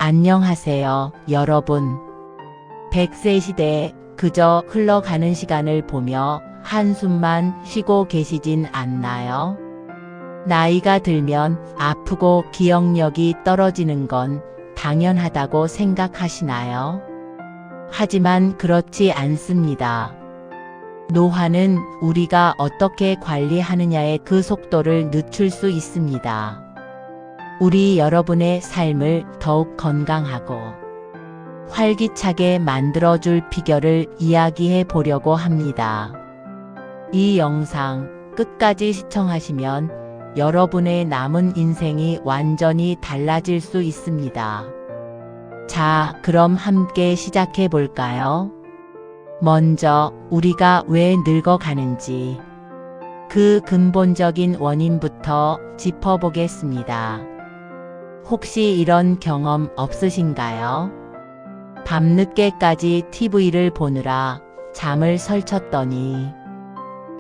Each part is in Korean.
안녕하세요, 여러분. 100세 시대에 그저 흘러가는 시간을 보며 한숨만 쉬고 계시진 않나요? 나이가 들면 아프고 기억력이 떨어지는 건 당연하다고 생각하시나요? 하지만 그렇지 않습니다. 노화는 우리가 어떻게 관리하느냐에 그 속도를 늦출 수 있습니다. 우리 여러분의 삶을 더욱 건강하고 활기차게 만들어줄 비결을 이야기해 보려고 합니다. 이 영상 끝까지 시청하시면 여러분의 남은 인생이 완전히 달라질 수 있습니다. 자, 그럼 함께 시작해 볼까요? 먼저 우리가 왜 늙어가는지 그 근본적인 원인부터 짚어보겠습니다. 혹시 이런 경험 없으신가요? 밤늦게까지 TV를 보느라 잠을 설쳤더니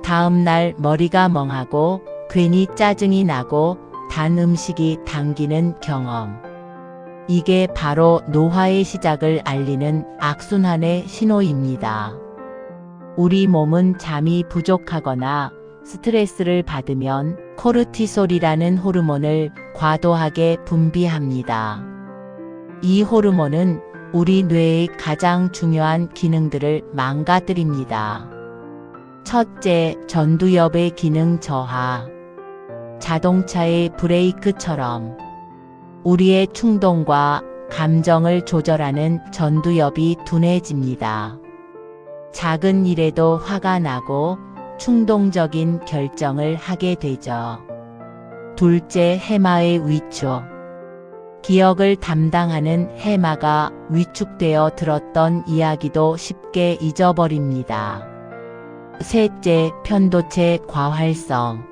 다음날 머리가 멍하고 괜히 짜증이 나고 단 음식이 당기는 경험. 이게 바로 노화의 시작을 알리는 악순환의 신호입니다. 우리 몸은 잠이 부족하거나 스트레스를 받으면 코르티솔이라는 호르몬을 과도하게 분비합니다. 이 호르몬은 우리 뇌의 가장 중요한 기능들을 망가뜨립니다. 첫째, 전두엽의 기능 저하. 자동차의 브레이크처럼 우리의 충동과 감정을 조절하는 전두엽이 둔해집니다. 작은 일에도 화가 나고 충동적인 결정을 하게 되죠. 둘째, 해마의 위축. 기억을 담당하는 해마가 위축되어 들었던 이야기도 쉽게 잊어버립니다. 셋째, 편도체 과활성.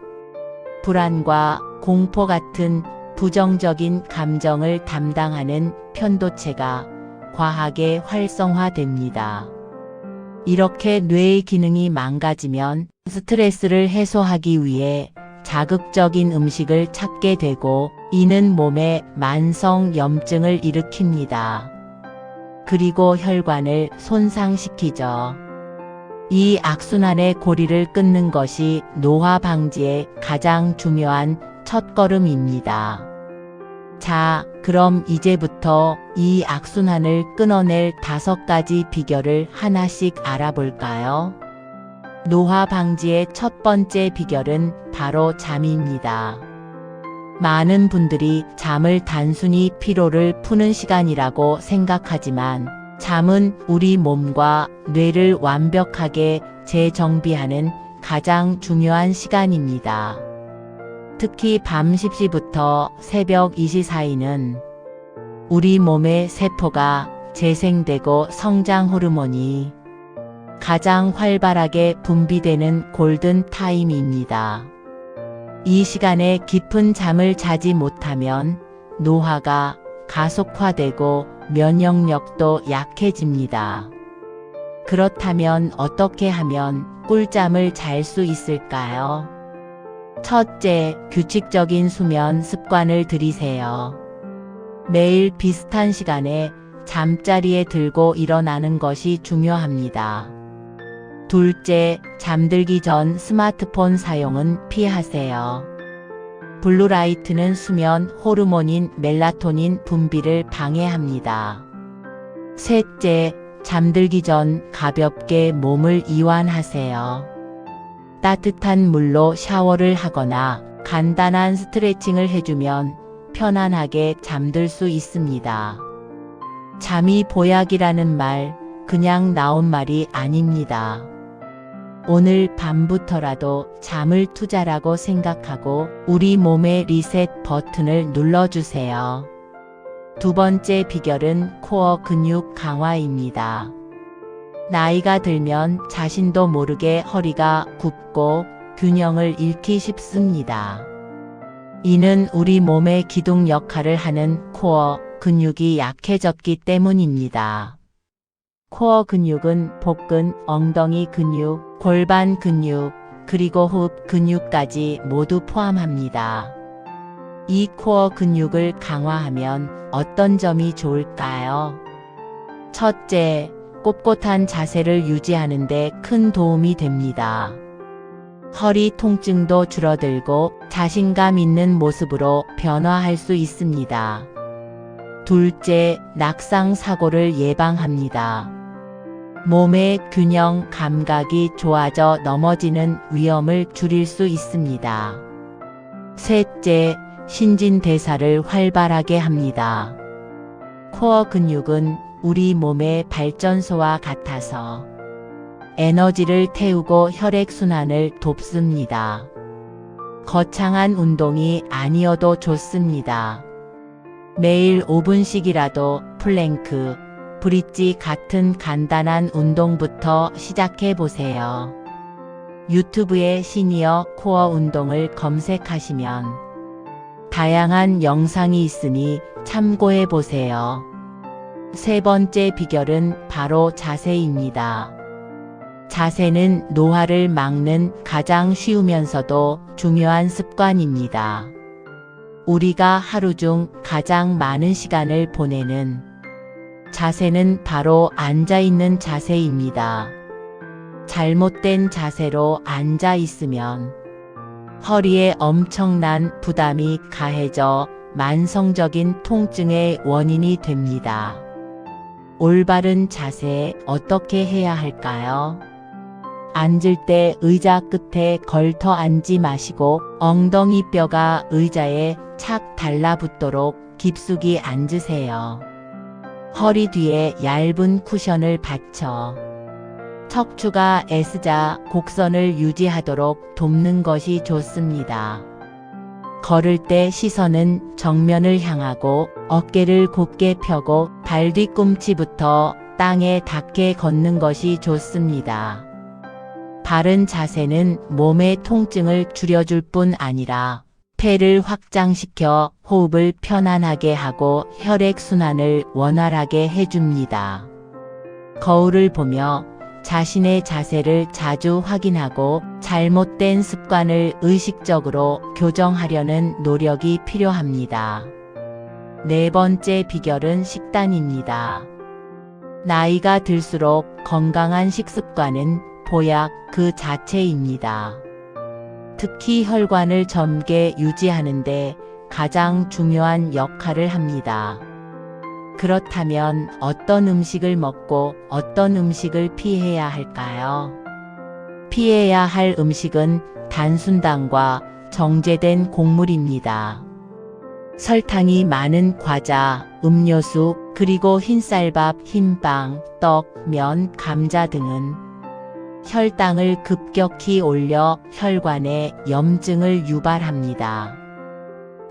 불안과 공포 같은 부정적인 감정을 담당하는 편도체가 과하게 활성화됩니다. 이렇게 뇌의 기능이 망가지면 스트레스를 해소하기 위해 자극적인 음식을 찾게 되고 이는 몸에 만성 염증을 일으킵니다. 그리고 혈관을 손상시키죠. 이 악순환의 고리를 끊는 것이 노화 방지의 가장 중요한 첫걸음입니다. 자, 그럼 이제부터 이 악순환을 끊어낼 5가지 비결을 하나씩 알아볼까요? 노화 방지의 첫 번째 비결은 바로 잠입니다. 많은 분들이 잠을 단순히 피로를 푸는 시간이라고 생각하지만 잠은 우리 몸과 뇌를 완벽하게 재정비하는 가장 중요한 시간입니다. 특히 밤 10시부터 새벽 2시 사이는 우리 몸의 세포가 재생되고 성장 호르몬이 가장 활발하게 분비되는 골든 타임입니다. 이 시간에 깊은 잠을 자지 못하면 노화가 가속화되고 면역력도 약해집니다. 그렇다면 어떻게 하면 꿀잠을 잘 수 있을까요? 첫째, 규칙적인 수면 습관을 들이세요. 매일 비슷한 시간에 잠자리에 들고 일어나는 것이 중요합니다. 둘째, 잠들기 전 스마트폰 사용은 피하세요. 블루라이트는 수면 호르몬인 멜라토닌 분비를 방해합니다. 셋째, 잠들기 전 가볍게 몸을 이완하세요. 따뜻한 물로 샤워를 하거나 간단한 스트레칭을 해주면 편안하게 잠들 수 있습니다. 잠이 보약이라는 말, 그냥 나온 말이 아닙니다. 오늘 밤부터라도 잠을 투자라고 생각하고 우리 몸의 리셋 버튼을 눌러주세요. 두 번째 비결은 코어 근육 강화입니다. 나이가 들면 자신도 모르게 허리가 굽고 균형을 잃기 쉽습니다. 이는 우리 몸의 기둥 역할을 하는 코어 근육이 약해졌기 때문입니다. 코어 근육은 복근, 엉덩이 근육, 골반 근육, 그리고 호흡 근육까지 모두 포함합니다. 이 코어 근육을 강화하면 어떤 점이 좋을까요? 첫째, 꼿꼿한 자세를 유지하는 데 큰 도움이 됩니다. 허리 통증도 줄어들고 자신감 있는 모습으로 변화할 수 있습니다. 둘째, 낙상 사고를 예방합니다. 몸의 균형 감각이 좋아져 넘어지는 위험을 줄일 수 있습니다. 셋째, 신진대사를 활발하게 합니다. 코어 근육은 우리 몸의 발전소와 같아서 에너지를 태우고 혈액순환을 돕습니다. 거창한 운동이 아니어도 좋습니다. 매일 5분씩이라도 플랭크, 브릿지 같은 간단한 운동부터 시작해 보세요. 유튜브에 시니어 코어 운동을 검색하시면 다양한 영상이 있으니 참고해 보세요. 세 번째 비결은 바로 자세입니다. 자세는 노화를 막는 가장 쉬우면서도 중요한 습관입니다. 우리가 하루 중 가장 많은 시간을 보내는 자세는 바로 앉아있는 자세입니다. 잘못된 자세로 앉아 있으면 허리에 엄청난 부담이 가해져 만성적인 통증의 원인이 됩니다. 올바른 자세 어떻게 해야 할까요? 앉을 때 의자 끝에 걸터 앉지 마시고 엉덩이 뼈가 의자에 착 달라붙도록 깊숙이 앉으세요. 허리 뒤에 얇은 쿠션을 받쳐 척추가 S자 곡선을 유지하도록 돕는 것이 좋습니다. 걸을 때 시선은 정면을 향하고 어깨를 곧게 펴고 발 뒤꿈치부터 땅에 닿게 걷는 것이 좋습니다. 바른 자세는 몸의 통증을 줄여줄 뿐 아니라 폐를 확장시켜 호흡을 편안하게 하고 혈액순환을 원활하게 해줍니다. 거울을 보며 자신의 자세를 자주 확인하고 잘못된 습관을 의식적으로 교정하려는 노력이 필요합니다. 네 번째 비결은 식단입니다. 나이가 들수록 건강한 식습관은 보약 그 자체입니다. 특히 혈관을 젊게 유지하는 데 가장 중요한 역할을 합니다. 그렇다면 어떤 음식을 먹고 어떤 음식을 피해야 할까요? 피해야 할 음식은 단순당과 정제된 곡물입니다. 설탕이 많은 과자, 음료수, 그리고 흰쌀밥, 흰빵, 떡, 면, 감자 등은 혈당을 급격히 올려 혈관에 염증을 유발합니다.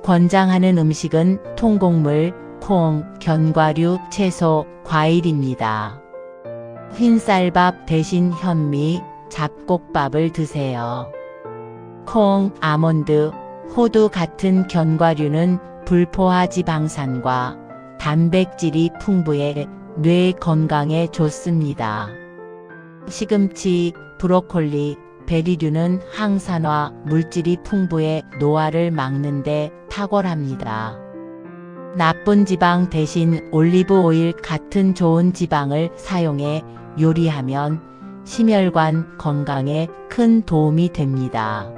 권장하는 음식은 통곡물, 콩, 견과류, 채소, 과일입니다. 흰쌀밥 대신 현미, 잡곡밥을 드세요. 콩, 아몬드, 호두 같은 견과류는 불포화 지방산과 단백질이 풍부해 뇌 건강에 좋습니다. 시금치, 브로콜리, 베리류는 항산화 물질이 풍부해 노화를 막는 데 탁월합니다. 나쁜 지방 대신 올리브 오일 같은 좋은 지방을 사용해 요리하면 심혈관 건강에 큰 도움이 됩니다.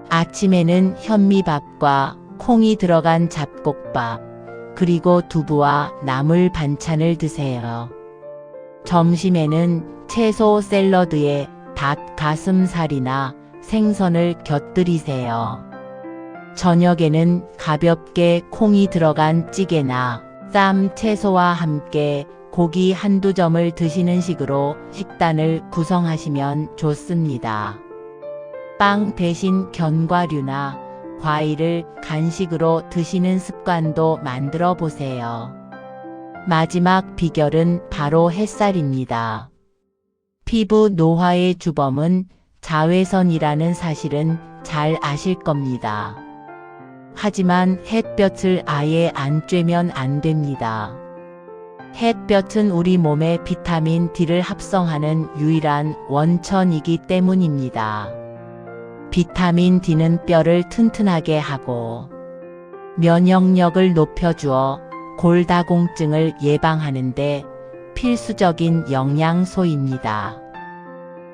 아침에는 현미밥과 콩이 들어간 잡곡밥, 그리고 두부와 나물 반찬을 드세요. 점심에는 채소 샐러드에 닭 가슴살이나 생선을 곁들이세요. 저녁에는 가볍게 콩이 들어간 찌개나 쌈 채소와 함께 고기 한두 점을 드시는 식으로 식단을 구성하시면 좋습니다. 빵 대신 견과류나 과일을 간식으로 드시는 습관도 만들어 보세요. 마지막 비결은 바로 햇살입니다. 피부 노화의 주범은 자외선이라는 사실은 잘 아실 겁니다. 하지만 햇볕을 아예 안 쬐면 안 됩니다. 햇볕은 우리 몸에 비타민 D를 합성하는 유일한 원천이기 때문입니다. 비타민 D는 뼈를 튼튼하게 하고 면역력을 높여주어 골다공증을 예방하는데 필수적인 영양소입니다.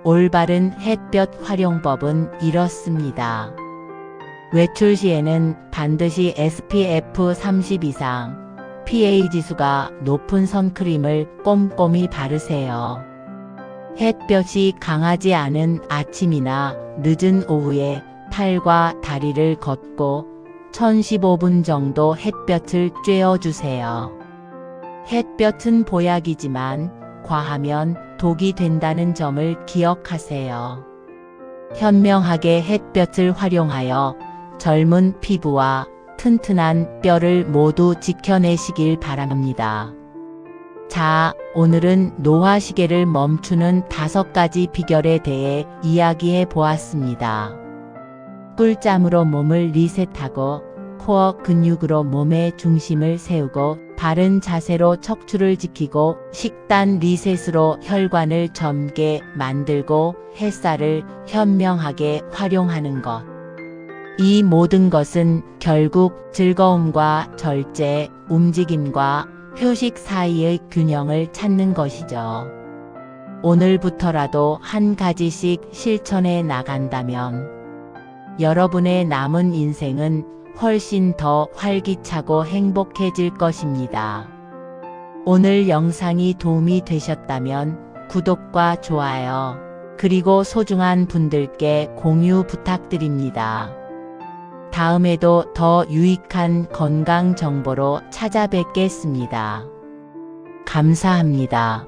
올바른 햇볕 활용법은 이렇습니다. 외출 시에는 반드시 SPF 30 이상, PA 지수가 높은 선크림을 꼼꼼히 바르세요. 햇볕이 강하지 않은 아침이나 늦은 오후에 팔과 다리를 걷고 1015분 정도 햇볕을 쬐어주세요. 햇볕은 보약이지만 과하면 독이 된다는 점을 기억하세요. 현명하게 햇볕을 활용하여 젊은 피부와 튼튼한 뼈를 모두 지켜내시길 바랍니다. 자, 오늘은 노화시계를 멈추는 5가지 비결에 대해 이야기해 보았습니다. 꿀잠으로 몸을 리셋하고 코어 근육으로 몸의 중심을 세우고 바른 자세로 척추를 지키고 식단 리셋으로 혈관을 젊게 만들고 햇살을 현명하게 활용하는 것. 이 모든 것은 결국 즐거움과 절제, 움직임과 휴식 사이의 균형을 찾는 것이죠. 오늘부터라도 한 가지씩 실천해 나간다면 여러분의 남은 인생은 훨씬 더 활기차고 행복해질 것입니다. 오늘 영상이 도움이 되셨다면 구독과 좋아요, 그리고 소중한 분들께 공유 부탁드립니다. 다음에도 더 유익한 건강 정보로 찾아뵙겠습니다. 감사합니다.